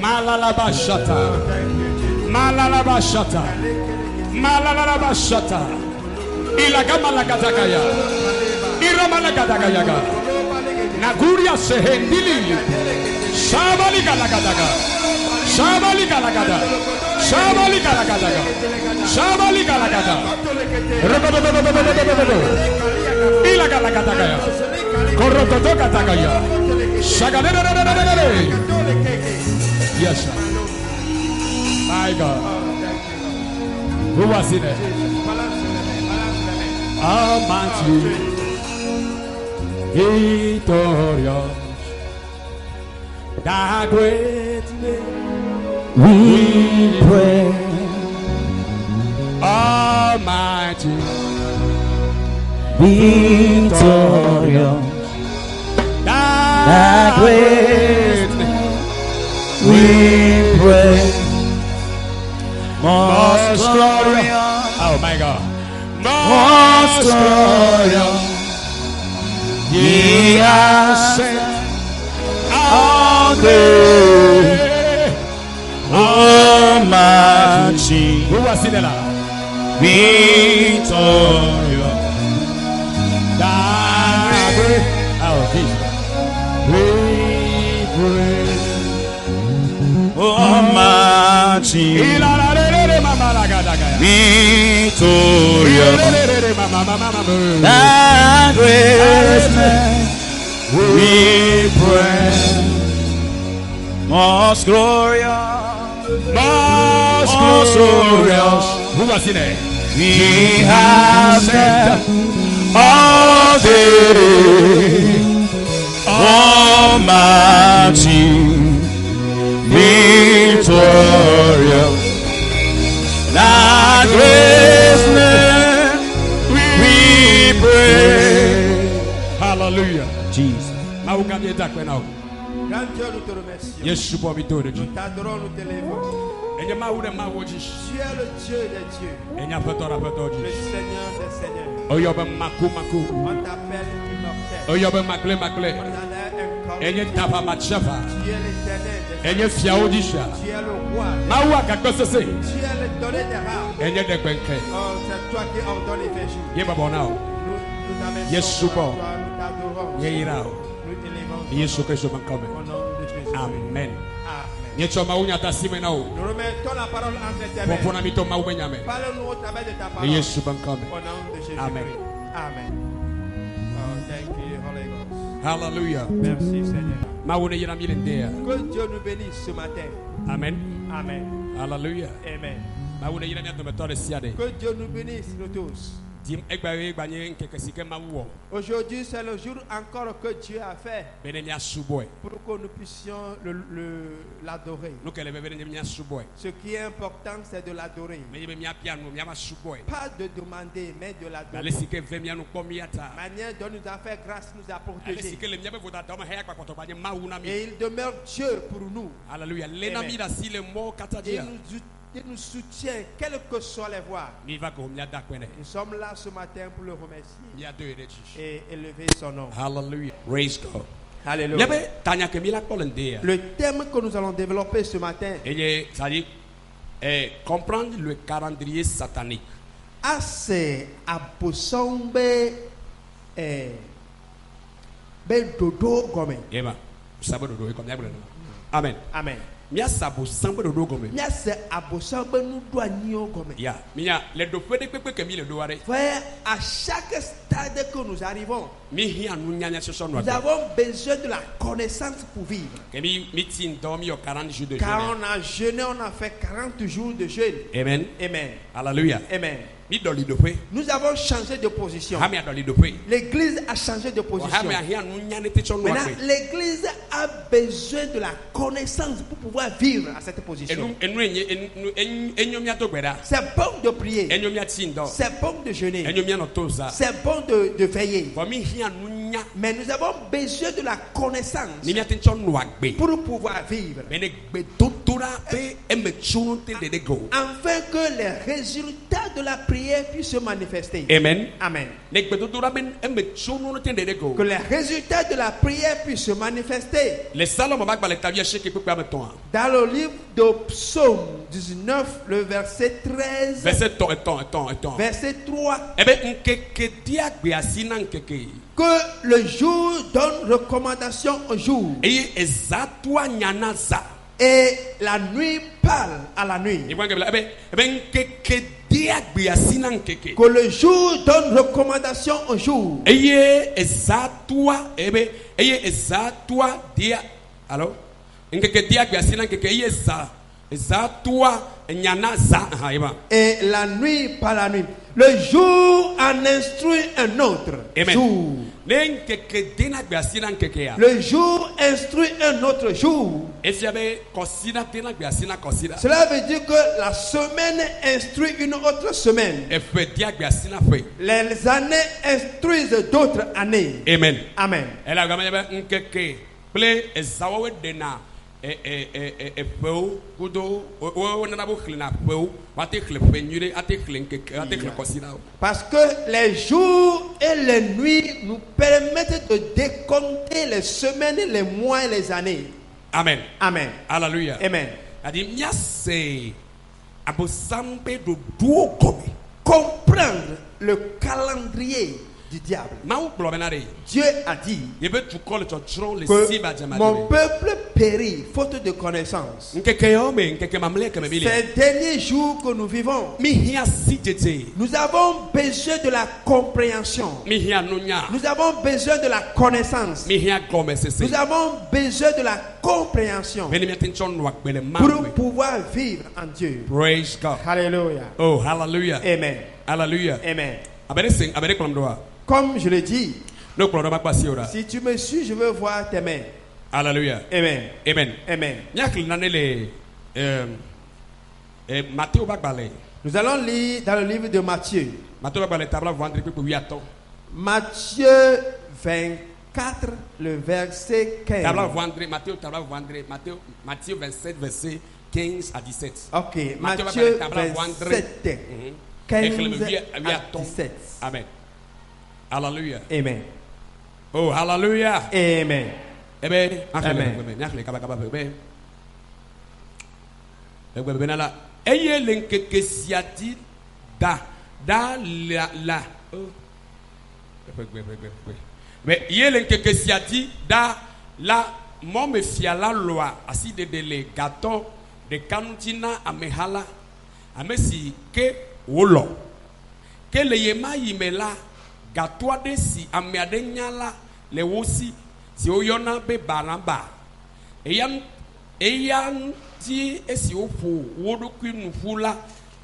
Malalabashata. Malalabashata. Malalabashata. Ilagamalagatakaya. Iramalagatakaya. Naguria sehendili. Shabali galagadaga. Shabali galagada. Shabali galagadaga. Shabali galagada. Ilagalagadagaya. Korototogatagaya. Shagadadadadadadada. Yes, sir. My God. Who was in it? Almighty, victorious, the great name we pray. Almighty, victorious, the great name we pray. Most glorious, oh my God, most glorious, He has sent all day, Almighty, who was in it? victorious, The great, oh Jesus, we pray. Almighty, victorious, that great name we pray. Most glorious, most glorious, Who was in it? He has sent all day, Almighty, victorious, that great name we pray. Hallelujah. Jesus. Grand Dieu, nous te remercions. Yes, Nous t'adorons, nous t'élèvons. Tu es le Dieu des dieux, le Seigneur des seigneurs. On t'appelle immortel. On en a un corps. Tu es l'éternel des seigneurs. Tu es le roi. Tu es le donné des rares. Oh, c'est toi qui ordonnes les végétaux. Nous t'amercions, Yes, nous t'adorons. Nous t'élèvons. Au nom de Jésus. Amen. Amen. Nous Nous remettons la parole entre tes mains. Parle-nous au travers de ta parole. Au nom de Jésus. Amen. Amen. Oh, thank you, Holy Ghost. Hallelujah. Merci, Seigneur. Que Que Dieu nous bénisse ce matin. Amen. Amen. Hallelujah. Amen. Que Dieu nous bénisse, nous tous. Aujourd'hui, c'est le jour encore que Dieu a fait pour que nous puissions l'adorer. Ce qui est important, c'est de l'adorer. Pas de demander, mais de l'adorer. Manière dont nous a fait grâce, nous a protégés. Et il demeure Dieu pour nous. Alléluia. Il nous soutient, quelles que soient les voies. Nous sommes là ce matin pour le remercier et élever son nom. Hallelujah. Praise God. Alléluia. Le thème que nous allons développer ce matin, comprendre le calendrier satanique. c'est abosombe ben dodo gome. Amen. Amen. Mia sabo sambo dodo gome. Mia se abosombe nous doit nio gome. Ya, mia le do fede pepe kemi le do are. Frère, à chaque stade que nous arrivons, Mi hi anu nyanya soso no. nous avons besoin de la connaissance pour vivre. Kemi meeting dormi au 40 jours de jeûne. Car on a jeûné, on a fait 40 jours de jeûne. Amen. Amen. Hallelujah. Amen. Nous avons changé de position. L'église a changé de position. Maintenant, l'église a besoin de la connaissance pour pouvoir vivre à cette position. C'est bon de prier. C'est bon de jeûner. C'est bon de veiller. Mais nous avons besoin de la connaissance pour pouvoir vivre. Afin que les résultats de la prière puisse se manifester. Amen. Amen. Ne gbedodora ben eme tsono no tende de go. Que les résultats de la prière puissent se manifester. Le salon ba gba le tavia sheke pe pa meton. Dans le livre de Psaume 19, le verset 13, Verset ton. verset 3, Ebe nkeke dia gbe asina nkeke. que le jour donne recommandation au jour Eye ezatwa nyana za. et la nuit parle à la nuit. Ebe nkeke dia gbe asina nkeke. Que le jour donne recommandation au jour Eye ezatwa dia. Alors nkeke dia gbe asina nkeke eye ezatwa nyana za. et la nuit par la nuit. Le jour en instruit un autre Amen. jour. Le jour instruit un autre jour. Cela veut dire que la semaine instruit une autre semaine. Les années instruisent d'autres années. Amen. Amen. Parce que les jours et les nuits nous permettent de décompter les semaines, les mois et les années. Amen. Amen. Hallelujah. Amen. Comprendre le calendrier du diable. Dieu a dit que mon peuple périt faute de connaissance. Ces derniers jours que nous vivons, nous avons besoin de la compréhension. Nous avons besoin de la connaissance. Nous avons besoin de la compréhension pour pouvoir vivre en Dieu. Praise God. Alléluia. Oh, hallelujah. Amen. Hallelujah. Amen. Abere Comme je l'ai dit, si tu me suis, je veux voir tes mains. Hallelujah. Amen. Amen. Amen. Matthieu Bagbale. Nous allons lire dans le livre de Matthieu. Matthieu 24, le verset 15. Matthieu 27, verset 15 à 17. Ok, Matthieu 27, 15 à 17. Amen. Hallelujah. Amen. Oh, hallelujah. Amen. Amen. Eye lenkeke siati da la. Mais ye lenkeke siati da la mo me fiala loi asi de le gâteau de kanutina amehala amesi ke wolo ke le yema yimela gâteau de si ameade nyala le wosi si oyona be baramba eyam ti esi ofu wodoku nufula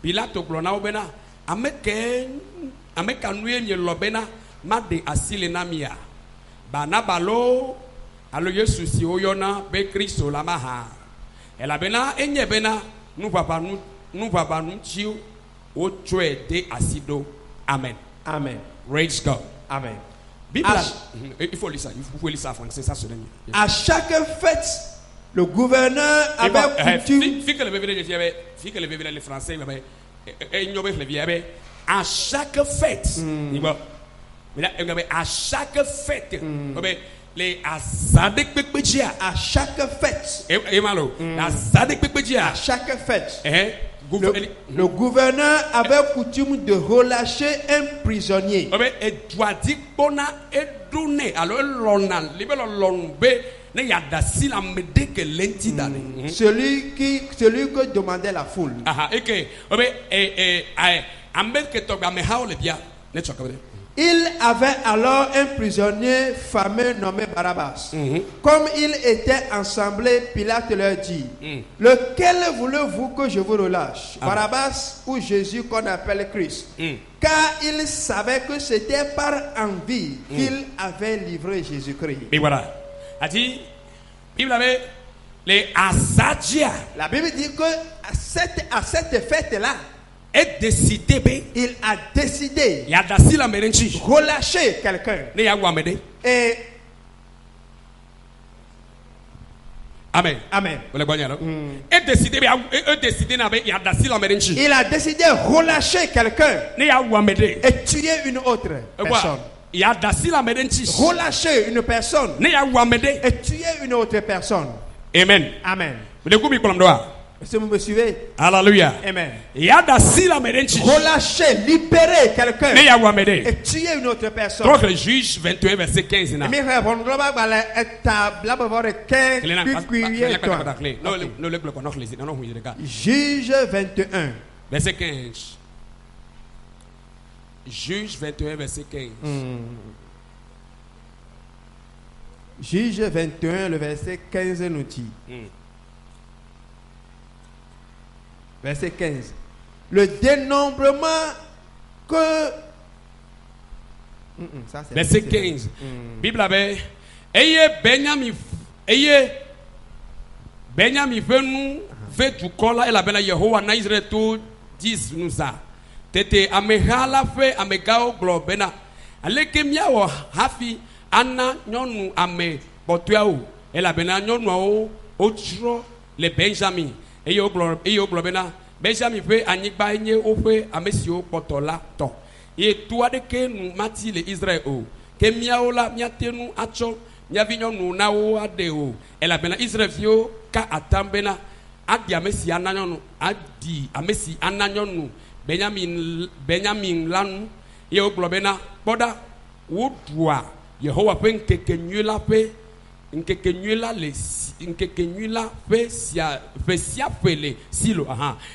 Pilato glona obena ameka nuye nye lobena made asile namia bana balo alo Yesu si oyona be Kristo la maha elabena enye bena nu papa nu chiu o tue de asido. Amen. Amen. Praise God. Amen. Bible, il faut lire ça en français, ça sonne mieux. À chaque fête, le gouverneur avait coutume. Le français, à chaque fête, à chaque fête, les azadek pekpejia. À chaque fête. À chaque fête. Le gouverneur avait coutume de relâcher un prisonnier. Celui que demandait la foule. Il avait alors un prisonnier fameux nommé Barabbas. Comme ils étaient assemblés, Pilate leur dit, lequel voulez-vous que je vous relâche, Barabbas ou Jésus qu'on appelle Christ? Car il savait que c'était par envie qu'il avait livré Jésus-Christ. Et voilà. La Bible dit que à cette fête-là, il a décidé relâcher quelqu'un. Et Amen. Amen. Et décider il a décidé de relâcher quelqu'un et tuer une autre personne. Relâcher une personne et tuer une autre personne. Amen. Amen. Est-ce que vous me suivez? Alléluia. Amen. Relâcher, libérer quelqu'un et tuer une autre personne. Donc le juge 21 verset 15. Juge 21 verset 15. Juge 21 verset 15. Juge 21 le verset 15 nous dit. Verset 15. Le dénombrement que... ça, verset 15. Bible avait... Ayez Benjamin veut nous fait du corps et la belle Yehowa na Israël tout dis nous ça. Tete amehala fe amegao globena. Aleke miawo hafi ana nyonu ame botuao. Et la bena nyonu o tro le Benjamin. Eyo globena. Benjamin fait anigba enye o fe amesio potola to. Et toi de que nous mati le Israël o. Que miawo la miatenu acho miavinyo nu na o adeo. Et la bena Israël fio ka atambena adi amesi ananyonu adi amesi ananyonu Benjamin lanu ye o globena boda wudwa Yehowa pe nkekenyula fe sia fele silo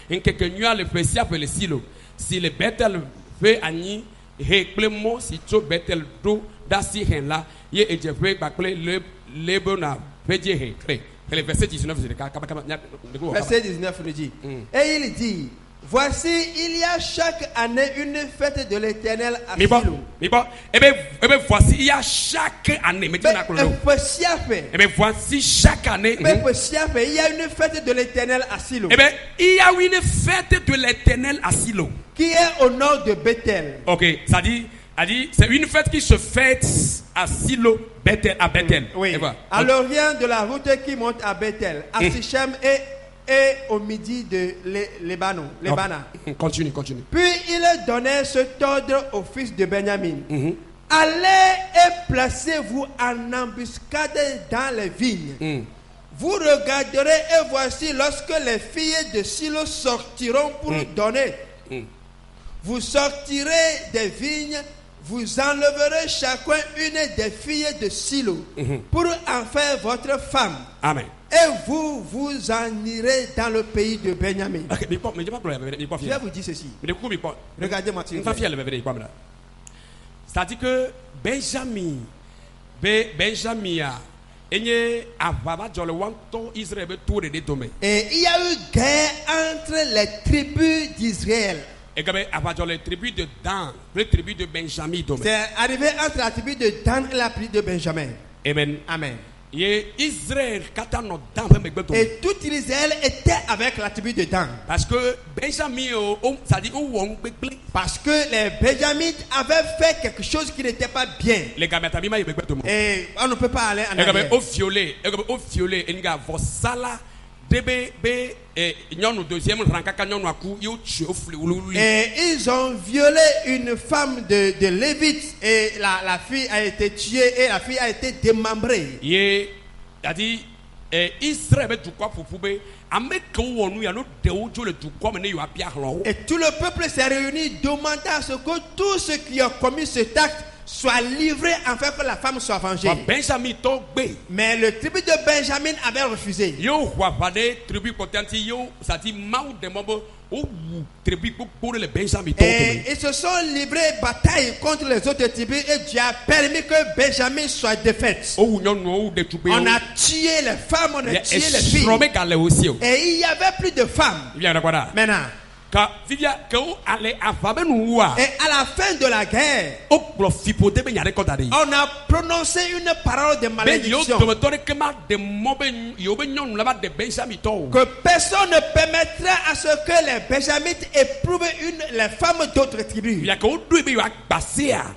nkekenyula le fe sia fele silo si le Bethel fe ani he plemo si to Bethel do dasi hen la ye ejefe bakle le bona feje he kre le verset 19 verset 19 nous dit et il dit voici, il y a chaque année une fête de l'Éternel à Silo. Voici, il y a chaque année. Voici chaque année. Il y a une fête de l'Éternel à Silo. Il y a une fête de l'Éternel à Silo. Qui est au nord de Bethel. Ok, ça dit, c'est une fête qui se fête à Silo, Bethel, à Bethel. Oui. À l'orient de la route qui monte à Bethel, à Sichem et au midi de Lébana. Continue. Puis il donnait cet ordre au fils de Benjamin. Allez et placez-vous en embuscade dans les vignes. Vous regarderez et voici lorsque les filles de Silo sortiront pour donner. Vous sortirez des vignes, vous enleverez chacun une des filles de Silo pour en faire votre femme. Amen. Et vous en irez dans le pays de Benjamin. Je vais vous dire ceci. Regardez-moi. C'est-à-dire que Benjamin et il y a eu guerre entre les tribus d'Israël. Et les tribus de Dan, les tribus de Benjamin. C'est arrivé entre la tribu de Dan et la tribu de Benjamin. Amen. Amen. Et Israël, et tout Israël était avec la tribu de Dan. Parce que Benjamin, parce que les Benjamites avaient fait quelque chose qui n'était pas bien. Et on ne peut pas aller en arrière. Et ils ont violé une femme de Lévite et la fille a été tuée et la fille a été démembrée. Et tout le peuple s'est réuni demandant à ce que tous ceux qui ont commis cet acte soient livrés afin que la femme soit vengée. Mais le tribu de Benjamin avait refusé. Et ils se sont livrés bataille contre les autres tribus et Dieu a permis que Benjamin soit défaite. On a tué les femmes, on a tué les filles. Et il n'y avait plus de femmes. Maintenant. Et à la fin de la guerre, on a prononcé une parole de malédiction que personne ne permettra à ce que les Benjamites éprouvent les femmes d'autres tribus.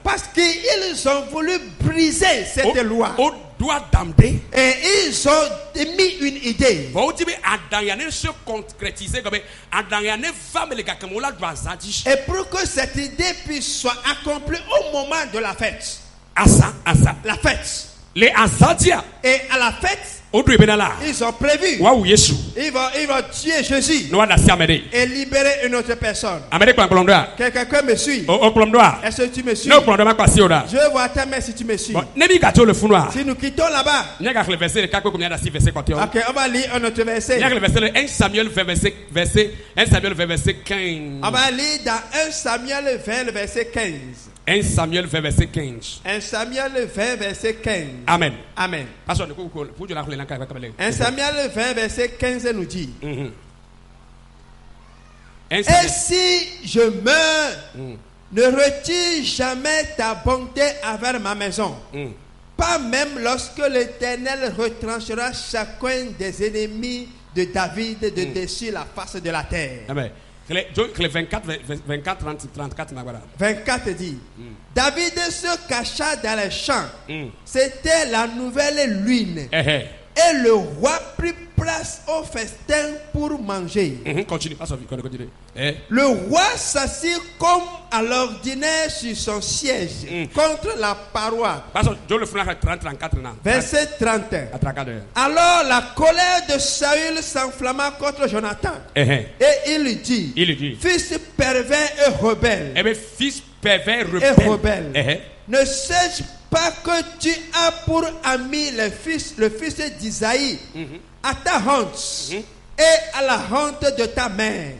Parce qu'ils ont voulu briser cette loi. doit d'amener. Et ils ont mis une idée. Vous dites Adayane se concrétiser comme Adayane femme les gars comme on l'a doit zadi. Et pour que cette idée puisse soit accomplie au moment de la fête. Asa. La fête. Les azadia. Et à la fête, ils ont prévu. Waouh Yesu. Ils vont tuer Jésus. Nous allons s'amener. Et libérer une autre personne. Quelqu'un me suit. Est-ce que tu me suis? Je vois ta main si tu me suis. Si nous quittons là-bas. Ok, on va lire un autre verset. 1 Samuel verset 15. On va lire dans 1 Samuel 20 verset 15. 1 Samuel verset 15. 1 Samuel 20 verset 15. Amen. Amen. 1 Samuel 20 verset 15 nous dit. Et si je meurs, ne retire jamais ta bonté envers ma maison. Pas même lorsque l'Éternel retranchera chacun des ennemis de David de dessus la face de la terre. Amen. 24, 34. 24 dit, David se cacha dans les champs. C'était la nouvelle lune. Et le roi prit place au festin pour manger. Continue. Le roi s'assit comme à l'ordinaire sur son siège contre la paroi. Verset 31. Alors la colère de Saül s'enflamma contre Jonathan. Et il lui dit, fils pervers et rebelle. Ne sais-je pas que tu as pour ami le fils d'Isaïe à ta honte et à la honte de ta mère.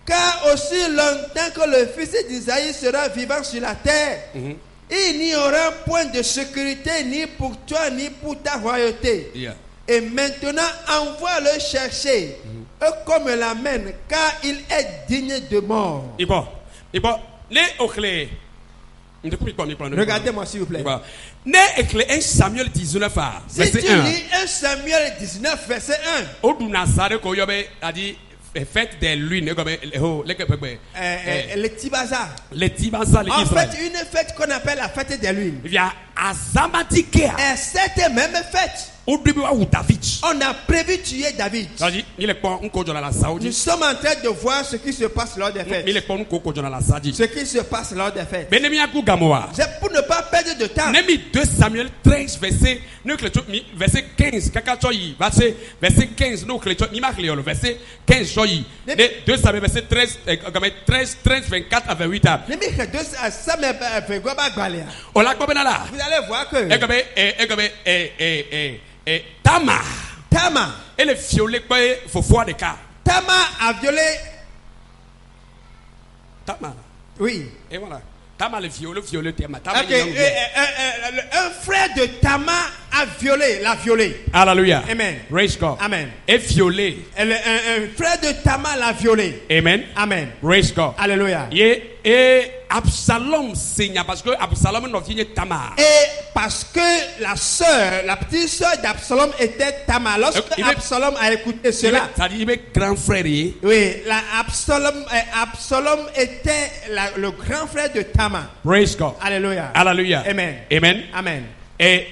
Car aussi longtemps que le fils d'Isaïe sera vivant sur la terre, il n'y aura point de sécurité ni pour toi ni pour ta royauté. Et maintenant envoie-le chercher comme l'amène, car il est digne de mort. Regardez-moi s'il vous plaît. Un Samuel 19 si tu lis 1 Samuel 19 verset 1, fête des lunes les Tibaza. En fait, une fête qu'on appelle la fête des lunes. Il y a Azamatike. Et cette même fête, on a prévu tuer David. Nous sommes en train de voir ce qui se passe lors des fêtes. Ce qui se passe lors des fêtes. C'est pour ne pas perdre de temps. 2 Samuel 13 verset 15. Verset 15. Verset 15. 2 Samuel verset 13, 24 à 28. Vous allez voir que Tama elle est violée par Fofo de cas. Tama a violé. Tama. Oui. Et voilà. Tama le violé Tama. Un frère de Tama l'a violé. Alléluia. Amen. Praise God. Amen. Et violé. Un frère de Tama l'a violé. Amen. Amen. Praise God. Alléluia. Et Absalom signe parce que Absalom n'a pas Tama. Et parce que la petite sœur d'Absalom était Tama. Lorsque Absalom a écouté cela, ça dit grand frère. Oui, Absalom était le grand frère de Tama. Praise God. Alléluia. Alléluia. Amen. Amen. Amen. Et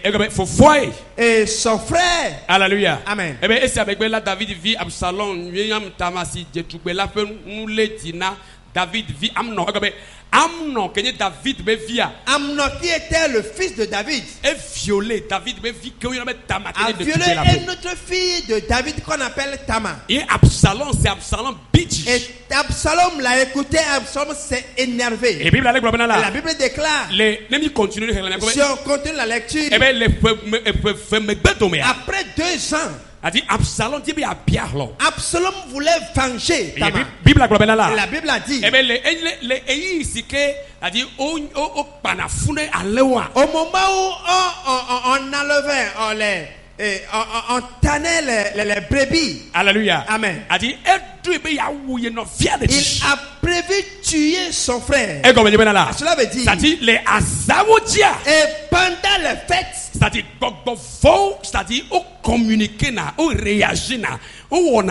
son frère. Alléluia. Amen. Et bien, et c'est avec là David vit Absalom, Tamasi, David vit Amnon. Amnon, David via. Amnon qui était le fils de David. Et violé David vit Tama. A violé une autre fille de David qu'on appelle Tama. Et Absalom, c'est Absalom bitch. Et Absalom l'a écouté, Absalom s'est énervé. Et la Bible déclare. Si on continue la lecture. Après 2 ans. Absalom voulait venger Tama. La Bible a dit. Au moment où on enlevait, on tannait les brebis. Alléluia. Amen. Il a prévu tuer son frère. Cela veut dire. C'est-à-dire les Azawodia. Et pendant les fêtes. C'est-à-dire au communiquer au réagir et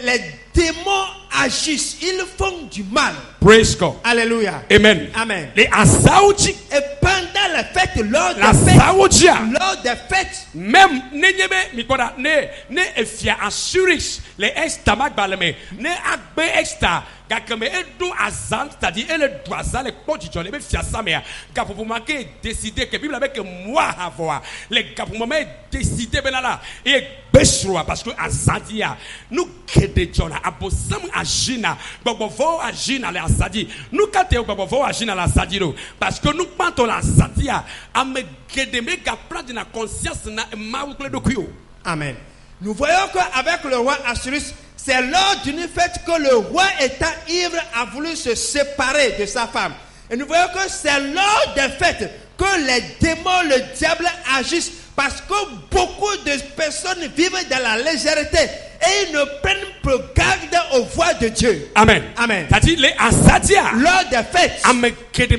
les démons agissent, ils font du mal. Praise God. Alléluia. Amen. Amen. Les Azawodia. Et pendant les fêtes, lors La des fêtes, Saoudia. lors des fêtes, Même ne mikoda ne efia assurix les estamak baleme ne agbe extra gakame edu azan c'est-à-dire le doisa le kodjo le fia samea gapopuma ke décider que bible avec moi avoir les gapopuma décider benala et besroa parce que azadia nous kede jona abosam agina bobovo agina le azadi nous kate bobovo agina la azadiro parce que nous pantons la azadia ame kede me prendre la conscience na maouple de kuyo. Amen. Nous voyons qu'avec le roi Assurus, c'est lors d'une fête que le roi étant ivre a voulu se séparer de sa femme. Et nous voyons que c'est lors des fêtes que les démons, le diable agissent, parce que beaucoup de personnes vivent dans la légèreté et ils ne prennent plus garde aux voix de Dieu. Amen. Amen. C'est-à-dire les asadia. Lors des fêtes, même Christ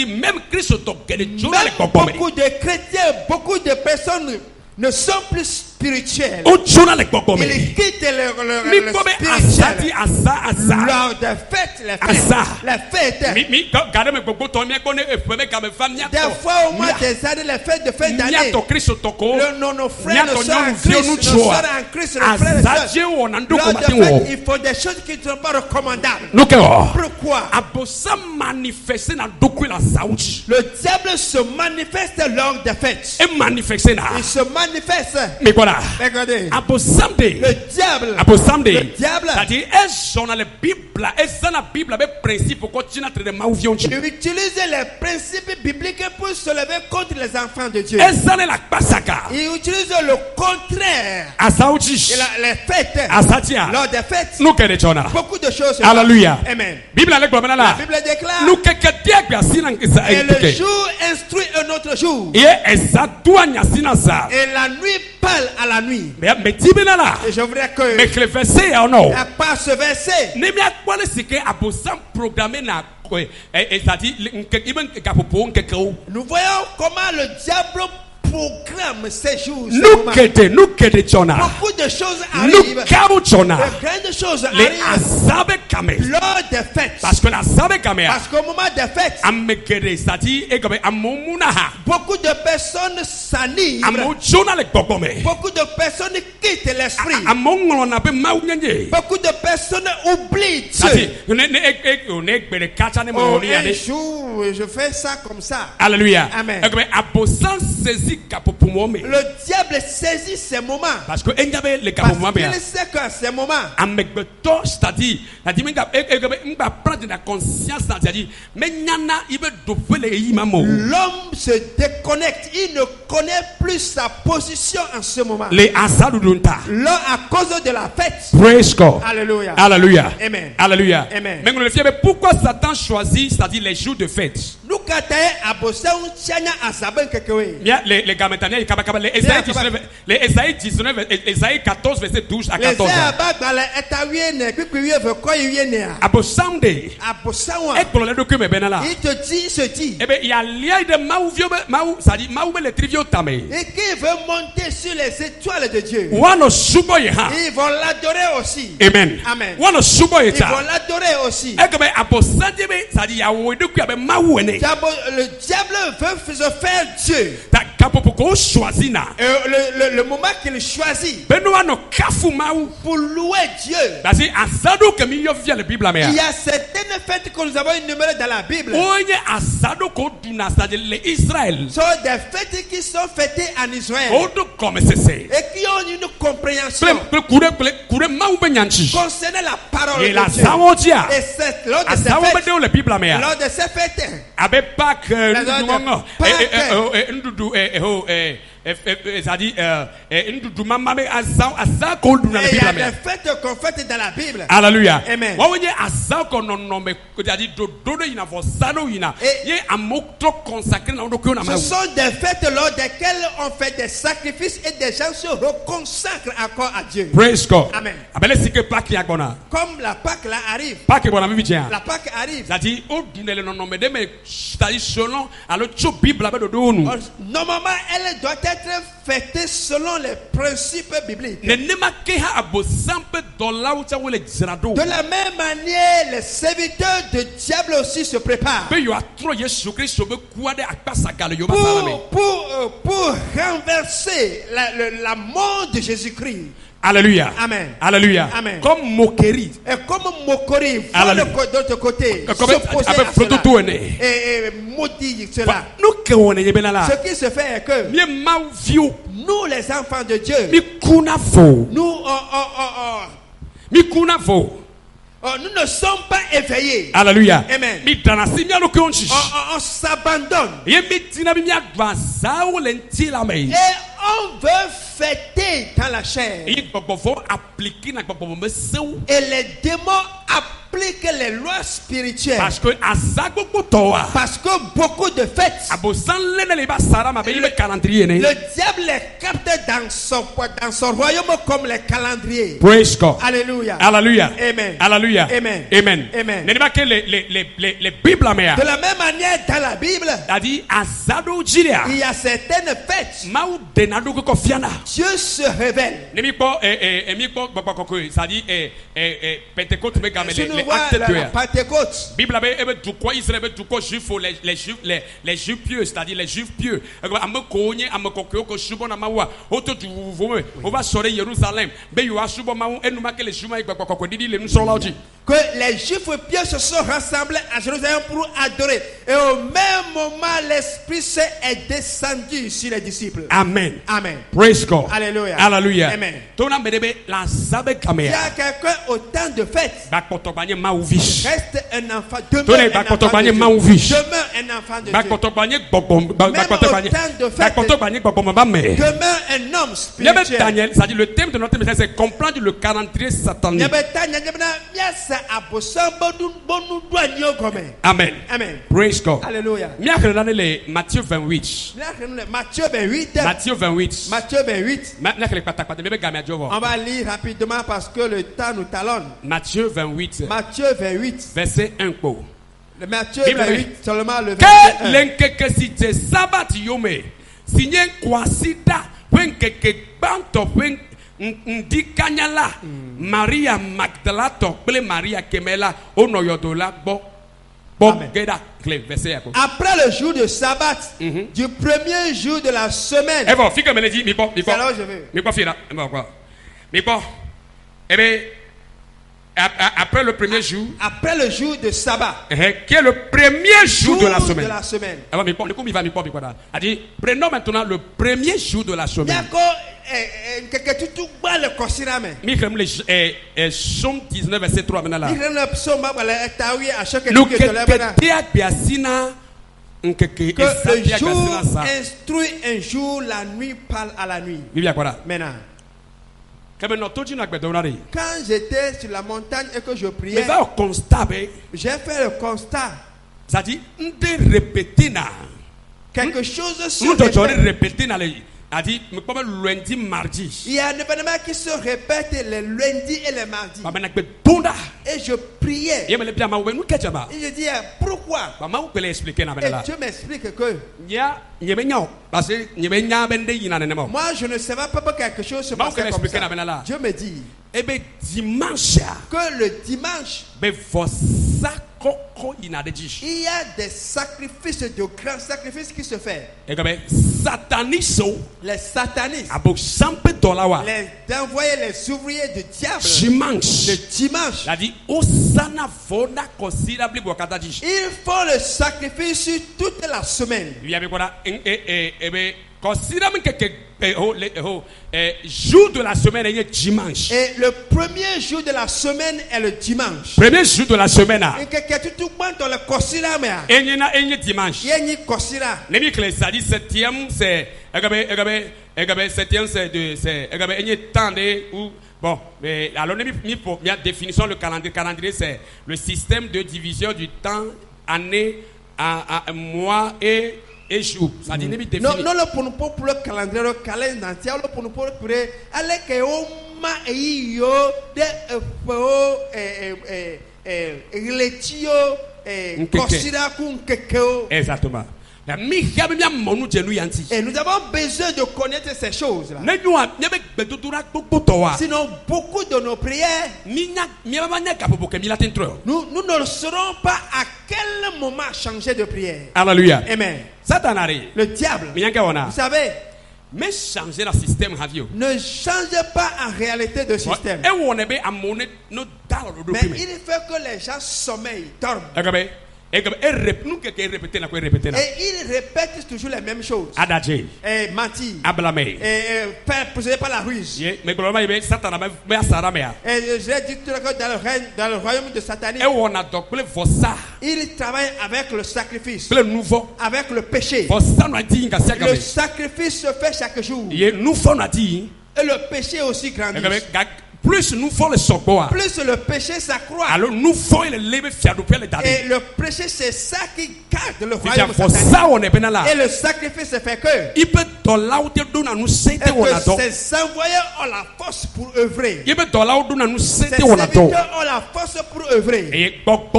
même beaucoup de chrétiens, beaucoup de personnes ne sont plus spirituels. Ils quittent le spirituel. Lors des fêtes, les fêtes. Des fois au mois des années, les fêtes de fin d'année. Nos frères, nos soeurs en Christ, nos frères et sœurs. Lors des fêtes, il faut des choses qui ne sont pas recommandables. Pourquoi? Le diable se manifeste lors des fêtes. Il se manifeste. Regardez. Le diable. C'est-à-dire, il utilise les principes bibliques pour se lever contre les enfants de Dieu. Il utilise le contraire. Les fêtes. Lors des fêtes. Beaucoup de choses. Alléluia. Amen. La Bible déclare. Et le jour instruit un autre jour. Et la nuit parle à la nuit. Et je voudrais que par ce verset, nous voyons comment le diable programme ces jours. Beaucoup de choses arrivent. De grandes choses arrivent lors des fêtes. Parce qu'au moment des fêtes, beaucoup de personnes s'enivrent. Beaucoup de personnes quittent l'esprit. Beaucoup de personnes oublient Dieu. Un jour, je fais ça comme ça. Alléluia. Amen. Le diable saisit ces moments. Parce qu'il sait qu'à ces moments, l'homme se déconnecte. Il ne connaît plus sa position en ce moment. Là, à cause de la fête. Praise God. Alléluia. Alléluia. Amen. Alléluia. Amen. Mais pourquoi Satan choisit, c'est-à-dire les jours de fête? Les Gamétaniens, les Esaïe 19, Esaïe 14, verset 12 à 14. Abosamde. Il te dit, il se dit. Eh bien, il y a l'œil de Maou, c'est-à-dire Maou, le trivio tamé. Et qui veut monter sur les étoiles de Dieu. Ils vont l'adorer aussi. Amen. Amen. Ils vont l'adorer aussi. Le diable veut se faire Dieu. Le moment qu'il choisit pour louer Dieu. Il y a certaines fêtes que nous avons énumérées dans la Bible. Ce sont des fêtes qui sont fêtées en Israël et qui ont une compréhension concernant la parole de Dieu. Et lors de ces fêtes, c'est-à-dire, il y a des fêtes qu'on fait dans la Bible. Alléluia. Amen. Ce sont des fêtes lors desquelles on fait des sacrifices et des gens se reconsacrent encore à Dieu. Praise God. Amen. Comme la Pâque là arrive. La Pâque arrive. C'est-à-dire, selon normalement, elle doit être fêté selon les principes bibliques. Ne nema ke ha abosam pe dolawo cha wole dzrado. De la même manière, les serviteurs de diable aussi se préparent Be yo atro Yesu Christ be kuwa de akpasaka le yo ba salame. pour renverser la mort de Jésus-Christ. Alléluia. Amen. Alléluia. Amen. Comme moquerie. Et comme moquerie, voir d'autre côté, Comme s'opposer à avec cela photo et maudire cela. Nous que on est bien là. Ce qui se fait est que Mi ma viu nous, les enfants de Dieu, mi kuna fo. nous Mi kuna fo. ne sommes pas éveillés. Alléluia. Amen. Mi dana si mi alo ke on chichi. On s'abandonne. Ye mi tina mi agba za o le nti la me. Et on veut fêter dans la chair. Yi gbogbo fo appliquer na gbogbo me sew. Et les démons appliquent les lois spirituelles. Parce que azagbogbo toa. Parce que beaucoup de fêtes, Abosan le le ba sara ma be yi be calendrier ne. le diable les capte dans son royaume comme les calendriers. Praise God. Alléluia. Alléluia. Amen. Alléluia. Amen. Amen. Amen. Ne pas que les Bibles la mea. De la même manière, dans la Bible, A dit azado jiria. il y a certaines fêtes. Mau denado ko fiana. Dieu se révèle. Ne mi po mi po bokoko ça dit Pentecôte me gamele Si nous les voyons actes la de Pentecôte, Bible avait du quoi Israël du quoi juif les juifs pieux c'est-à-dire les juifs pieux am konye am kokyo ko shubo na mawa oto du vome on va sortir Jérusalem be yo ashubo mawu enuma ke les juma ikoko didi le nso laoji que les Juifs pieux se sont rassemblés à Jérusalem pour adorer. Et au même moment, l'Esprit Saint est descendu sur les disciples. Amen. Amen. Praise God. Alléluia. Alléluia. Amen. Tona medebe la sabe Il y kamea a quelqu'un au temps de fête. ba kotobanye maouvi Reste un enfant. Tone Demeure ba un enfant de kotobanye Dieu. maouvi Demeure un enfant de ba Dieu. kotobanye gbogbo ba kotobanye ba kotobanye gbogbo ba me Demeure un homme Nyebe spirituel. Daniel, c'est-à-dire le thème de notre message, c'est comprendre le calendrier satanique. Amen. Amen. Praise God. Alléluia. Miakre dans les Matthieu 28. Matthieu 28. Matthieu 28. Matthieu 28. Miakre patakpate bebe gamia jovo. On va lire rapidement parce que le temps nous talonne. Matthieu 28. Matthieu 28. Verset 1 po. Le Matthieu Bible 28, seulement le Que verset 1. l'enkeke site sabat yome. Signé kwasida wenkeke banto wen ndikanyala. Maria Magdala tokple Maria Kemela onoyodola bo. Bon, verset. Après le jour de sabbat, du premier jour de la semaine. Eh bon, fille me dit, mi bon. C'est là où je vais. Mi bon, fille là. Mi bon. Eh bien, après le premier jour. Après le jour de sabbat. Qui est le premier jour de la semaine. Alors, mi bon, mi va. A dit, prenons maintenant le premier jour de la semaine. D'accord. Que tu vois le considérament. Mi crème les Somme 19 verset 3 maintenant là. Nous que le jour instruit un jour, la nuit parle à la nuit. Maintenant, quand j'étais sur la montagne et que je priais, j'ai fait le constat. Ça dit, quelque chose se répète. A dit, lundi, mardi. Il y a un événement qui se répète les lundis et les mardis. Et je priais. Et je dis, pourquoi? Et Dieu m'explique que moi, je ne savais pas que quelque chose se passait comme ça. Dieu me dit que le dimanche, il y a des sacrifices, de grands sacrifices qui se font. Les satanistes, d'envoyer les ouvriers du diable le dimanche. Ils font le sacrifice toute la semaine. Jour de la semaine est dimanche. Et le premier jour de la semaine est le dimanche. Premier jour de la semaine. Et dimanche. C'est-à-dire septième, c'est septième, c'est temps de bon, mais alors la définition le calendrier c'est le système de division du temps, année, mois et jour. Ça dit non, pour le calendrier, le calendrier, pour nous aller que au ma yo de exactement. Et nous avons besoin de connaître ces choses-là. Sinon, beaucoup de nos prières, nous ne saurons pas à quel moment changer de prière. Alléluia. Amen. Le diable, vous savez, mais changer le système, ne change pas en réalité de système. Mais il fait que les gens sommeillent, dorment. Et ils répètent toujours les mêmes choses. Et mentir. Et procéder par la ruse. Et je l'ai dit tout à l'heure dans le royaume de Satan, il travaille avec le sacrifice, avec le péché. Le sacrifice se fait chaque jour. Et le péché aussi grandit. Plus nous faisons le soir, plus le péché s'accroît. Alors nous faisons le et le péché, c'est ça qui garde le royaume satanique. Et le sacrifice fait que et que ses envoyés ont la force pour œuvrer. Ses serviteurs ont la force pour œuvrer. Et dans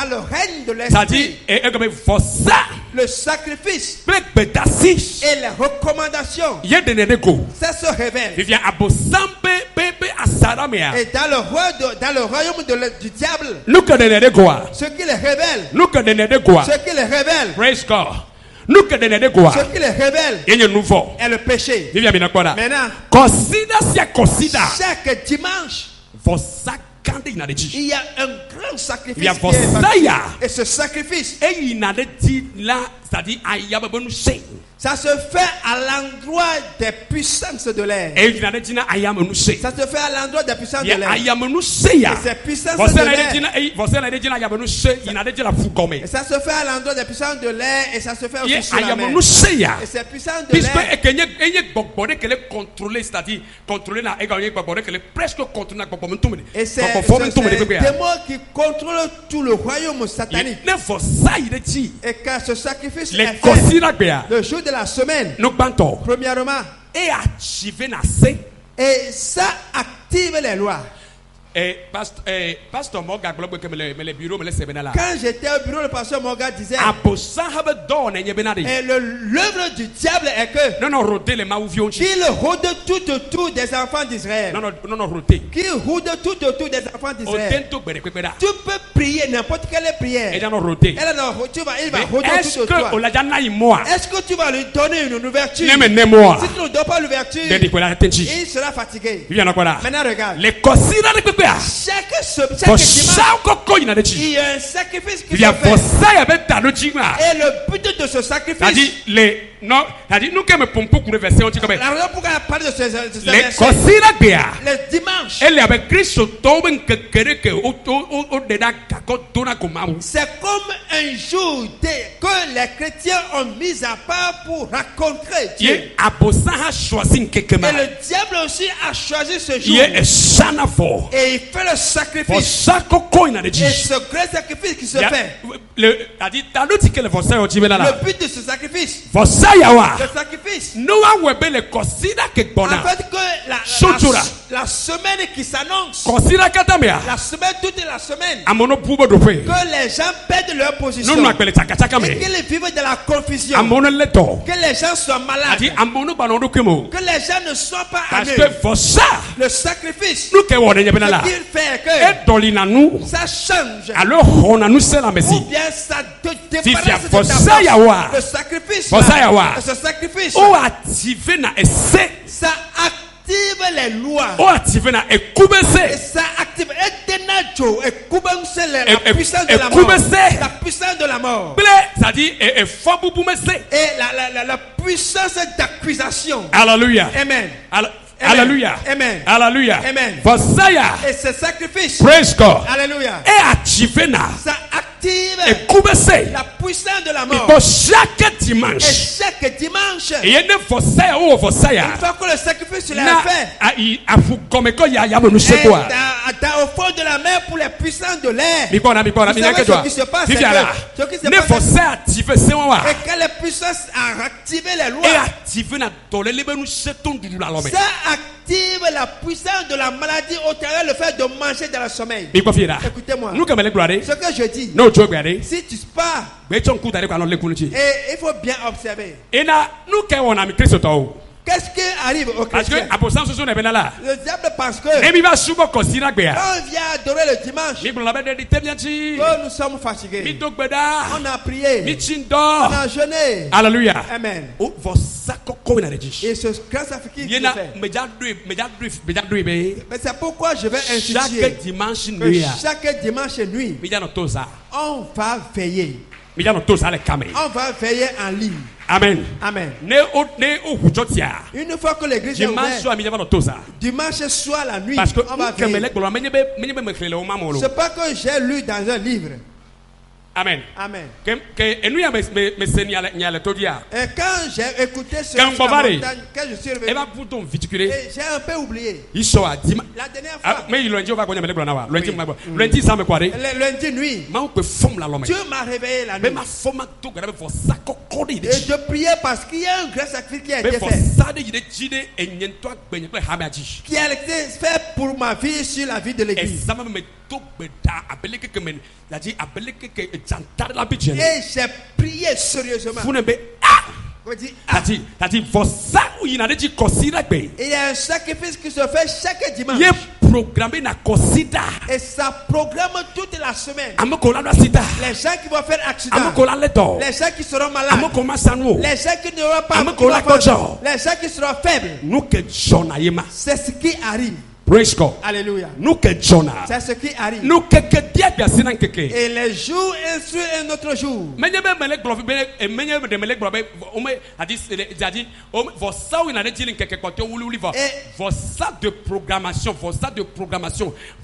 le règne de l'esprit, le sacrifice et les recommandations, ça se révèle. Et dans le royaume du diable, ce qu'il révèle, praise God. Ce qu'il révèle est le péché. Maintenant, chaque dimanche, il y a un grand sacrifice qui est fait. Et ce sacrifice, ça se fait à l'endroit des puissances de l'air. Ça se fait à l'endroit des puissances de l'air. Et ces puissances de l'air. Et ça se fait à l'endroit des puissances de l'air. Et ça se fait aussi sur la mer. Et ces puissances de l'air. Et c'est des démons qui contrôlent tout le royaume satanique. Et quand ce sacrifice est fait le jour de la semaine, premièrement, et ça active les lois. Pasteur Morgan, quand j'étais au bureau, le pasteur Morgan disait et l'œuvre du diable est que qu'il rôde tout autour des enfants d'Israël. Qu'il rôde tout autour des enfants d'Israël. Tu peux prier n'importe quelle prière. Il va rôder tout autour de toi. Est-ce que tu vas lui donner une ouverture? Si tu ne donnes pas l'ouverture, il sera fatigué. Maintenant regarde. Chaque dimanche, il y a un sacrifice qui se fait. Et le but de ce sacrifice, la raison pourquoi on parle de ce le dimanche, c'est comme un jour que les chrétiens ont mis à part pour rencontrer Dieu. Et le diable aussi a choisi ce jour. Et il fait le sacrifice. Et ce grand sacrifice qui se fait. Le but de ce sacrifice, le sacrifice, en fait que la semaine qui s'annonce, toute la semaine, que les gens perdent leur position, et qu'ils vivent de la confusion, que les gens soient malades, que les gens ne soient pas aimés. Le sacrifice, ce qu'il fait que ça change, ou bien ça te débarrasse de ta force. Le sacrifice, ce sacrifice, ça active les lois. Et ça active la puissance de la mort. La puissance de la mort. Et la puissance d'accusation. Alléluia. Amen. Alléluia. Amen. Alléluia. Amen. Et ce sacrifice, praise God, alléluia, ça active la puissance de la mort. Et chaque dimanche, une fois que le sacrifice est fait, au fond de la mer pour les puissants de l'air. Mi kona, Vous savez ce qui se passe, c'est Viviana. que- ce qui se Ne passe, faut ça activer c'est moi. et quand les puissances ont activé les lois, Et activer na tole lebe nous setons du la lomé. ça active la puissance de la maladie au travers le fait de manger dans le sommeil. Mi ko fiera. Écoutez-moi. Nous comme les gloire. Ce que je dis, No jo gbade. si tu pars, Be chon ku tare ko alon le kunu. et il faut bien observer. Et na nous ke wona mi Christ to. Qu'est-ce qui arrive aux Parce que chrétiens? apostle soso na benala. Le diable pense que E mi va subo ko sira gbe ya. quand on vient adorer le dimanche, Mi gloire be de temianti. que nous sommes Mi fatigués, do gbeda. on a prié, Mi chindo. on a jeûné. Hallelujah. Amen. O vossa ko na reji. Et ce grâce à qui Yena fait. meja do be. Mais c'est pourquoi je vais instituer Chaque dimanche que nuit. chaque dimanche et nuit, Mi ja no to ça. on va veiller. Mi ja no to ça le kame. On va veiller en ligne. Amen. Amen. Ne o huchotia. Une fois que l'église est Dimanche ouverte, soir mi ja no to ça. dimanche soir, la nuit, Parce que on va kame le veiller. gbolo menye be me khele o mamolo. C'est pas que j'ai lu dans un livre. Amen. Amen. Que enu ya me se nyale to dia. Et quand j'ai écouté ce Quand sur la Bovary. montagne, quand je suis E revenu, ba puto viticulé. et j'ai un peu oublié. Iso a dima. La dernière Ah, fois, mais il lundi on va gonya me le gbolo na wa. Lundi Oui. ma bo. Lundi ça me kware. le lundi nuit, Ma o pe forme la lome. Dieu m'a réveillé la Me nuit. ma forme to garabe for sakokodi Et de. je priais parce qu'il y a un grand sacrifice qui a Me été for fait. sade yide jide enyento agbenye pe hamaji. Qui a été fait pour ma vie sur la vie de l'église. Examen me to gbeda abeleke ke men. Ya di abeleke ke jantar la bijene. Et j'ai prié sérieusement. Fune be ah. On dit, ah, Tati for sa ou yina de ji kosira gbe. il y a un sacrifice qui se fait chaque dimanche. Ye programme na kosida. Et ça programme toute la semaine. Amoko la sida. Les gens qui vont faire accident. Amoko la leto. Les gens qui seront malades. Amoko masanu. Les gens qui n'auront pas Amoko qui vont la faire- kojo. les gens qui seront faibles. Nou ke jona yema. C'est ce qui arrive. Praise God. Alléluia. Nou ke jona. C'est ce qui arrive. Nou ke dia bia sinan keke. Et les jours instruisent un autre jour. Menye be melek glofi be menye de melek glofi o me adi o vossa ou ina de jilin keke kote wuli va. Vossa de programmation,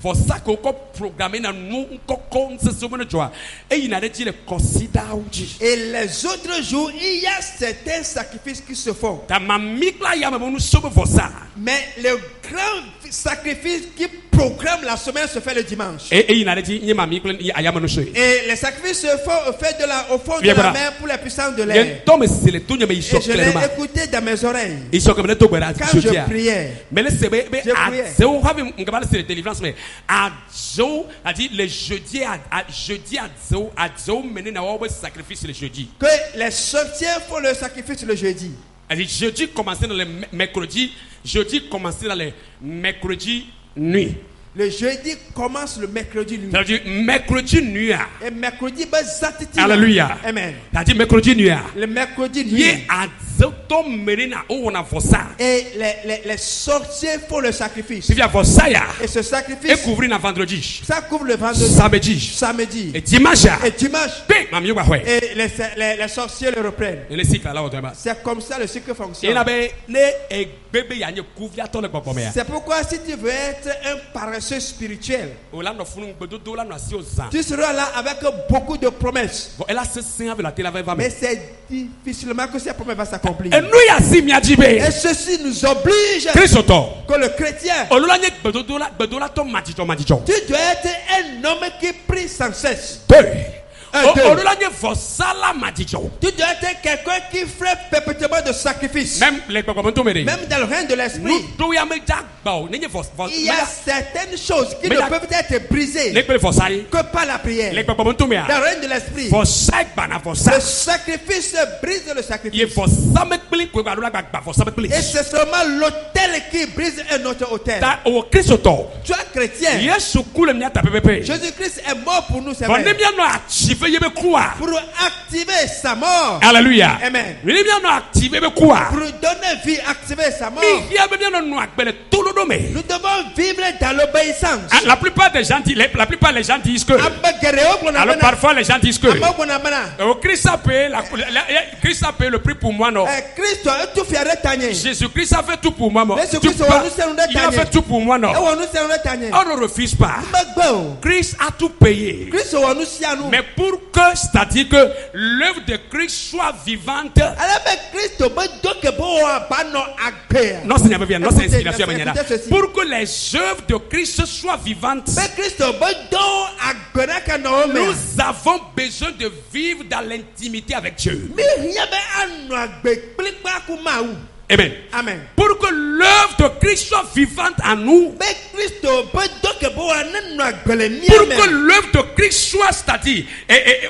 vossa ko ko programmer na nou ko nse so mo joa. E ina de jile consider uji. Et les autres jours, il y a certains sacrifices qui se font. Ta mamikla ya me nous sobe vossa. Mais le grand sacrifice qui programme la semaine se fait le dimanche. E ina de ji nye mamikla ayama no shoy. Et les sacrifices se font au fond de Bien, la voilà. mer pour les puissants de Yen l'air. to me sele to nye me Et iso je l'ai clairement. écouté dans mes oreilles. Iso comme le to gbera Quand je jeudi. priais, Mais le sebe be Je priais. a zeo have ngabala c'est délivrance mais a zeo a dit le jeudi à zeo mené na wa sacrifice le jeudi. que les sorciers font le sacrifice le jeudi. A dit jeudi commencer dans le mercredi, jeudi commencer dans le mercredi nuit. Le jeudi commence le mercredi nuit. Ça veut dire mercredi nuit. Et mercredi, zatiti. Alléluia. Amen. Ça dit mercredi nuit. Le mercredi Ye nuit. a zeo to mené na o na fossa. Et les sorciers font le sacrifice. Si via fossa ya. Et ce Et sacrifice, couvrir na vendredi. ça couvre le vendredi, Samedi. samedi Et dimanche. et dimanche. Pe mami yo gwa Et les sorciers le reprennent. Et le cycle là autour bas. C'est comme ça le cycle Et fonctionne. na be ne e bebe ya nye couvrir to le gbogbo me ya. C'est pourquoi si tu veux être un paresseux spirituel, O la no funu gbedodo la no asi ozan. tu seras là avec beaucoup de promesses. Bon, elle a ce saint avec la télé avec va Mais me. c'est difficilement que ces promesses vont s'accomplir. Et nous ya si mi ajibe. Et ceci nous oblige Christ to. que le chrétien, O la nye gbedodo la to majijo. tu dois être un homme qui prie sans cesse. Deux. Un, deux. O la nye forsala majijo. Tu dois être quelqu'un qui ferait perpétuellement de sacrifices. Même les gbogbo to mere. Même dans le règne de Nous l'esprit, do ya me ja gba o. Ne nye fors. il y a certaines choses qui Mais ne la- peuvent être brisées Le gbele forsai. que par la Les prière. gbogbo to me Dans ya. le règne de l'esprit, Forsai gba na forsa. le sacrifice brise le Ye sacrifice. forsa me gbele ko gba la gba forsa me gbele. Et c'est seulement l'autel qui brise un autre autel. Ta o Christ to. Toi, chrétien, Yesu kule mi ata pepepe. Jésus-Christ est mort pour nous, c'est Bon ne vrai. mi no achieve ye be kuwa. Pour activer sa mort. Alléluia. Amen. Ne mi no active be kuwa. Pour donner vie, activer sa mort. Mi ya be no agbele todo do me. Nous devons vivre dans l'obéissance. Ah, la plupart des gens disent que alors parfois les gens disent que Christ a payé Christ a payé le prix pour moi non. Kristo etu fiare tanye. Jésus-Christ a fait tout pour moi. Mais Jésus-Christ a Il a fait tout pour moi non. Ewo nu se nu tanye. On ne refuse pas. Mbagbe o. Christ a tout payé. Kristo wo nu sia nu. Mais pour que, c'est-à-dire que l'œuvre de Christ soit vivante. Non, Seigneur, viens. Non, c'est inspiration. Pour que les œuvres de Christ soient vivantes, nous avons besoin de vivre dans l'intimité avec Dieu. Amen. Amen. Pour que l'œuvre de Christ soit vivante en nous, pour que l'œuvre de Christ soit, c'est-à-dire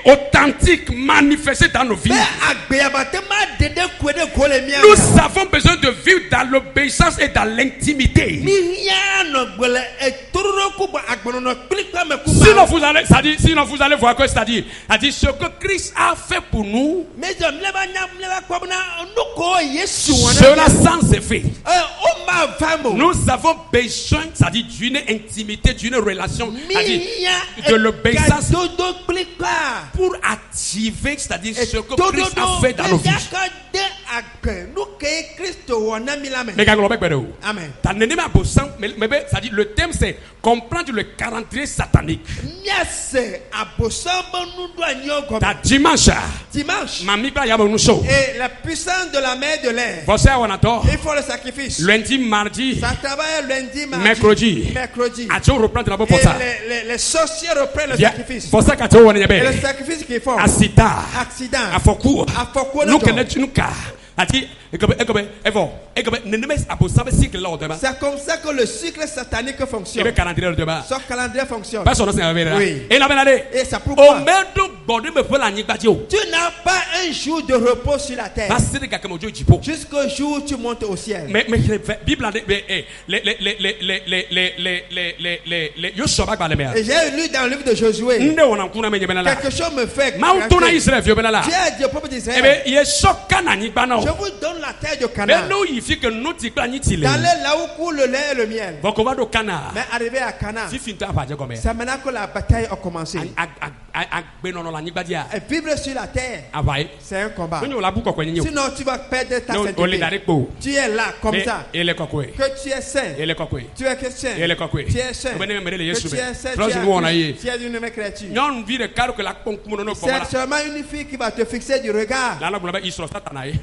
authentique, manifestée dans nos vies, nous avons besoin de vivre dans l'obéissance et dans l'intimité. Sinon vous allez voir que c'est-à-dire ce que Christ a fait pour nous, cela sans effet. Nous avons besoin, c'est-à-dire d'une intimité, d'une relation, de l'obéissance pour activer, c'est-à-dire ce que Christ a fait dans nos vies. Amen. C'est-à-dire le thème c'est comprendre le calendrier satanique. Dimanche. Et la puissance de la mer de l'air. Il faut le sacrifice. Lundi, mardi. Ça travaille lundi, mardi. Mercredi. Et les sorciers reprennent le sacrifice. Et le sacrifice qu'ils font. Accident. Afoku. C'est comme ça que le cycle satanique fonctionne. Son calendrier fonctionne. Oui. Et ça pourquoi tu n'as pas un jour de repos sur la terre jusqu'au jour où tu montes au ciel. Mais et j'ai lu dans le livre de Josué quelque chose me fait Dieu a dit au peuple d'Israël, je vous donne la terre de Canaan, d'aller là où coule le lait et le miel. Mais arrivé à Canaan, c'est maintenant que la bataille a commencé. Et vivre sur la terre, c'est un combat. Sinon tu vas perdre ta sainteté. Tu es là comme ça, que tu es saint, tu es chrétien, tu es saint, que tu es saint, tu es une créature. C'est seulement une fille qui va te fixer du regard.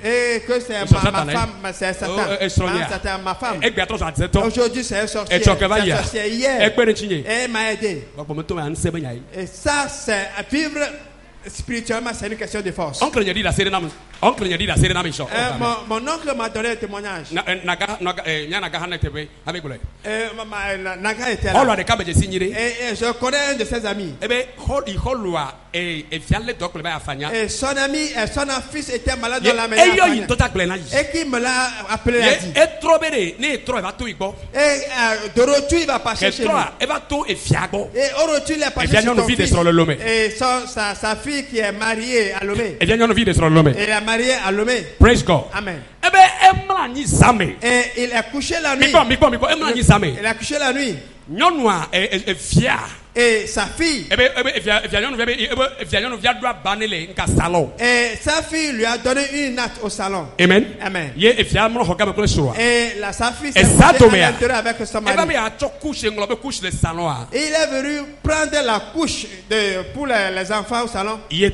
Et que c'est ma femme, c'est Satan, ma femme. Aujourd'hui c'est un sorcier. Hier, elle m'a aidé. Et ça c'est vivre spirituellement, c'est une question de force. Mon oncle m'a donné un témoignage. Naga était là. Et je connais un de ses amis. Et son ami et son fils était malade dans la maison. Et qui me l'a appelé et dit. Et de retour il va passer chez lui. Et au retour il est passé chez ton fils. Et sa fille qui est mariée à Lomé. Elle est mariée à Lomé. Praise God. Amen. Et il a couché la nuit. Il a couché la nuit. Et sa fille. Et sa fille lui a donné une natte au salon. Amen. Amen. Et sa fille s'est couchée à l'intérieur avec son mari. Et il est venu prendre la couche pour les enfants au salon. Et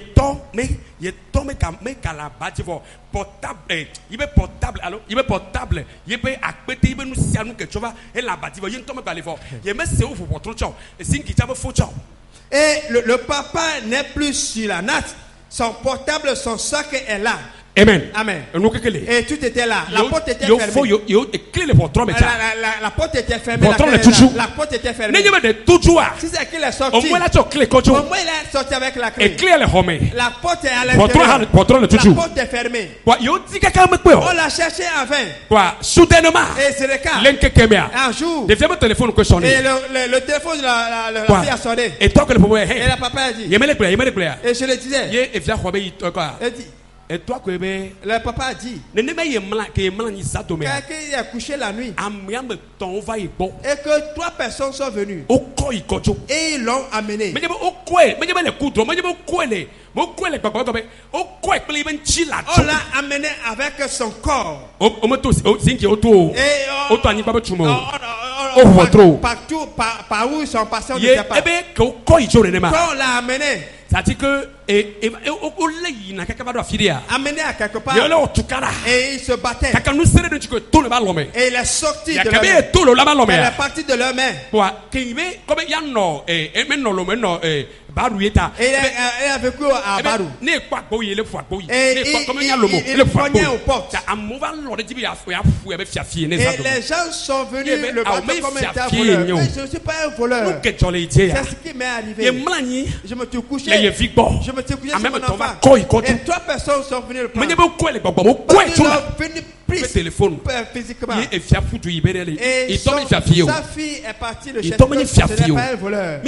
le papa n'est plus sur la natte. Son portable, son sac est là. Amen. Amen. Et tout était là. La porte était fermée. La porte était fermée. La porte était fermée. Si c'est qu'il est sorti, au moins il est sorti avec la clé. La porte est à l'intérieur. La porte est fermée. On l'a cherché en vain. Soudainement, et c'est le cas. Un jour, et le téléphone de la fille a sonné. Et le papa a dit. Et je le disais. Et toi, le papa a dit quelqu'un a couché la nuit et que 3 personnes sont venues et ils l'ont amené. On l'a amené avec son corps. Partout, par où ils sont passés, on ne sait pas. Quand on l'a amené, ça dit que amené à quelque part. Et il se battait. Et il est sorti de leur main. Elle est partie de leur main. Et il a vécu à Barou. Et il poignait aux portes. Et les gens sont venus le battre comme un voleur. Mais je ne suis pas un voleur. C'est ce qui m'est arrivé. Je me suis couché. Je me suis couché sur mon enfant. Et 3 personnes sont venues le prendre. Ils sont venus physiquement. Et sa fille est partie le chercher. Ce n'est pas un voleur.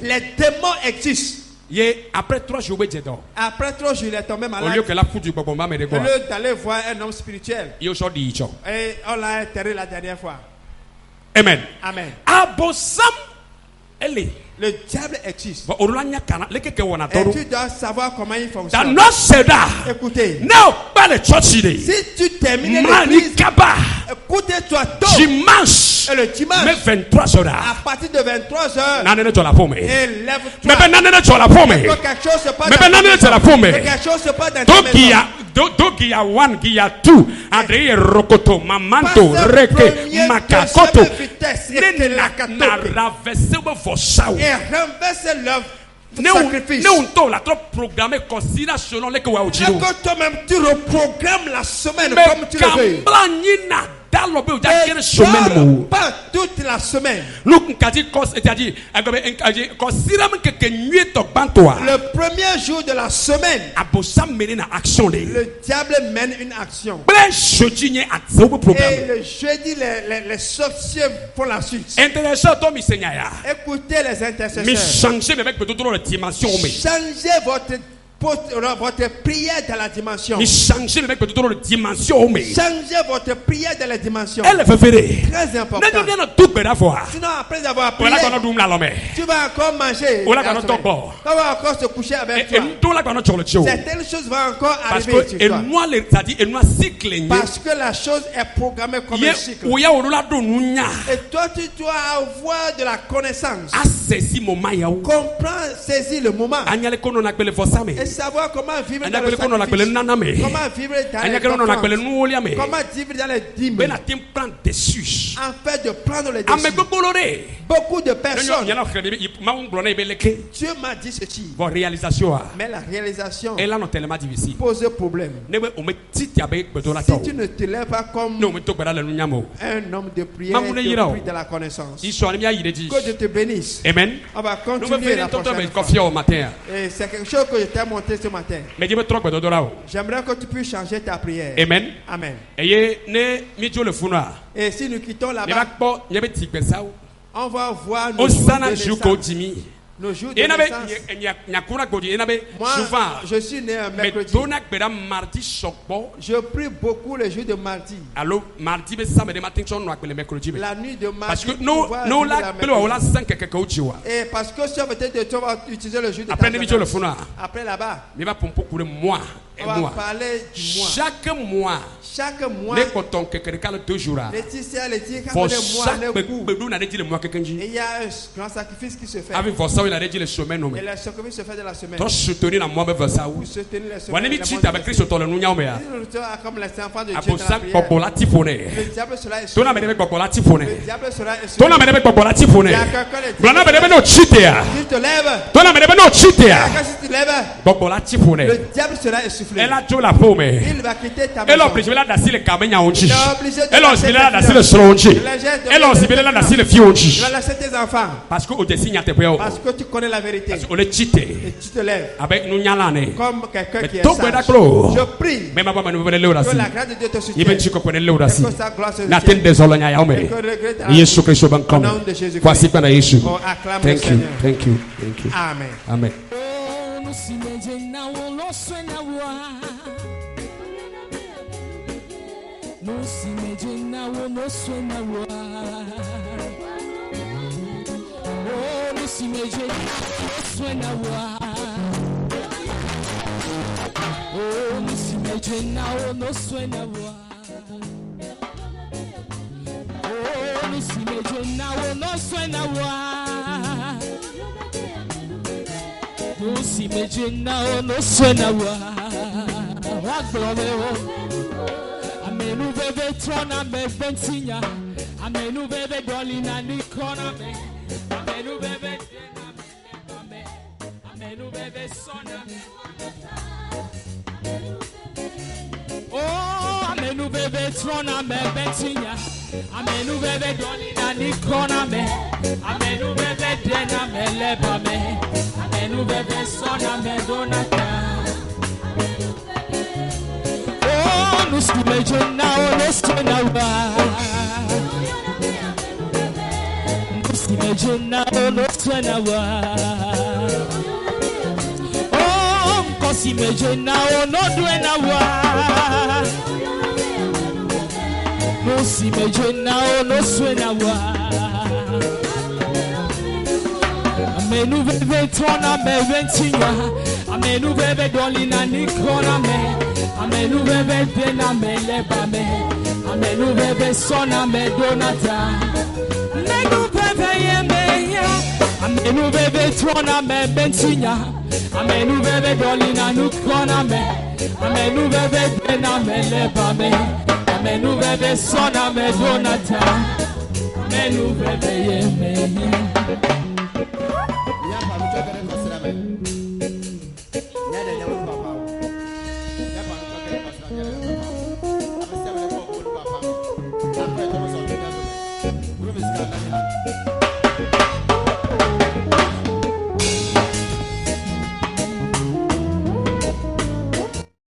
Les démons existent. Après 3 jours, il est tombé malade. Au lieu d'aller voir un homme spirituel. Et on l'a enterré la dernière fois. Amen. Amen. Le diable existe. Et tu dois savoir comment il fonctionne. Écoutez. Si tu termines l'église, écoutez-toi tôt. Et le dimanche, à partir de 23h, lève-toi. Quelque chose se passe dans ta maison. Dogia 1, Gia 2, Adrien Rokoto, Mamanto, Reke, Makakoto, et renverse leur sacrifice. La trop programmée considère selon les Kouaouchi. Et quand toi-même tu reprogrammes la semaine comme tu le veux. Pas toute la semaine. Le premier jour de la semaine, le diable mène une action. Et le jeudi, les sorciers font la suite. Écoutez les intercesseurs. Changez votre prière dans la dimension. Changez votre prière dans la dimension. Très important. Sinon, après avoir prié, tu vas encore manger. Tu vas encore se coucher avec toi. Certaines choses vont encore arriver sur toi. Parce que la chose est programmée comme un cycle. Et toi, tu dois avoir de la connaissance. Comprendre, saisir le moment. Et savoir comment vivre dans le sacrifice. Comment vivre dans les offrandes. Comment vivre dans les dîmes. En fait de prendre les décisions. Beaucoup de personnes. Dieu m'a dit ceci. Mais la réalisation pose problème. Si tu ne te lèves pas comme un homme de prière et de la connaissance. Que Dieu te bénisse. Amen. On va continuer la prochaine fois. Et c'est quelque chose que je t'ai montré ce matin. J'aimerais que tu puisses changer ta prière. Amen. Amen. Et si nous quittons là-bas, on va voir nos jours de naissance. Nos jours de naissance. Moi, je suis né un mercredi. Je prie beaucoup les jours de mardi. La nuit de mardi. Parce que et parce que si on veut utiliser le jour de naissance. Après là-bas, on va parler du mois. Chaque mois, Laetitia, quand il y a un grand sacrifice qui se fait. Et le sacrifice se fait de la semaine. Vous soutenez les semaines. Comme les enfants de Dieu dans la prière. Le diable sera essoufflé. Le diable sera essoufflé. Il y a quelqu'un qui te lève. Si tu lèves, le diable sera essoufflé. Il va quitter ta maison. Il est obligé de il va laisser tes enfants. Parce que tu connais la vérité. Et tu te lèves. Comme quelqu'un qui est sage. Je prie que la grâce de Dieu te soutienne. Et que sa gloire se soutienne. Et que regrette au nom de Jésus-Christ. On acclame le Seigneur. Thank you. Amen. Amen. Nkosi mejina ono senawa. Wagbrowe. Amenu bebe trona me bentinya. Amenu bebe dolina ni kona me. Amenu bebe dena me. Amenu bebe sona me. Oh, amenu bebe trona me bentinya. Amenu bebe dolina ni kona me. Amenu bebe dena me leba me. Amenu bebe sona me donata. Oh, no skumejo na o no senawa. No skumejo na o no senawa. Oh, nkosi mejo na o no duenawa. No si mejo na o no senawa. Amenu bebe tona me ventinya. Amenu bebe dolina ni kona me. Amenu bebe dena me leba me. Amenu bebe sona me donata. Amenu bebe ye me ya. Amenu bebe tona me bentinya. Amenu bebe dolina nu kona me. Amenu bebe dena me leba me. Amenu bebe sona me donata. Amenu bebe ye me ya.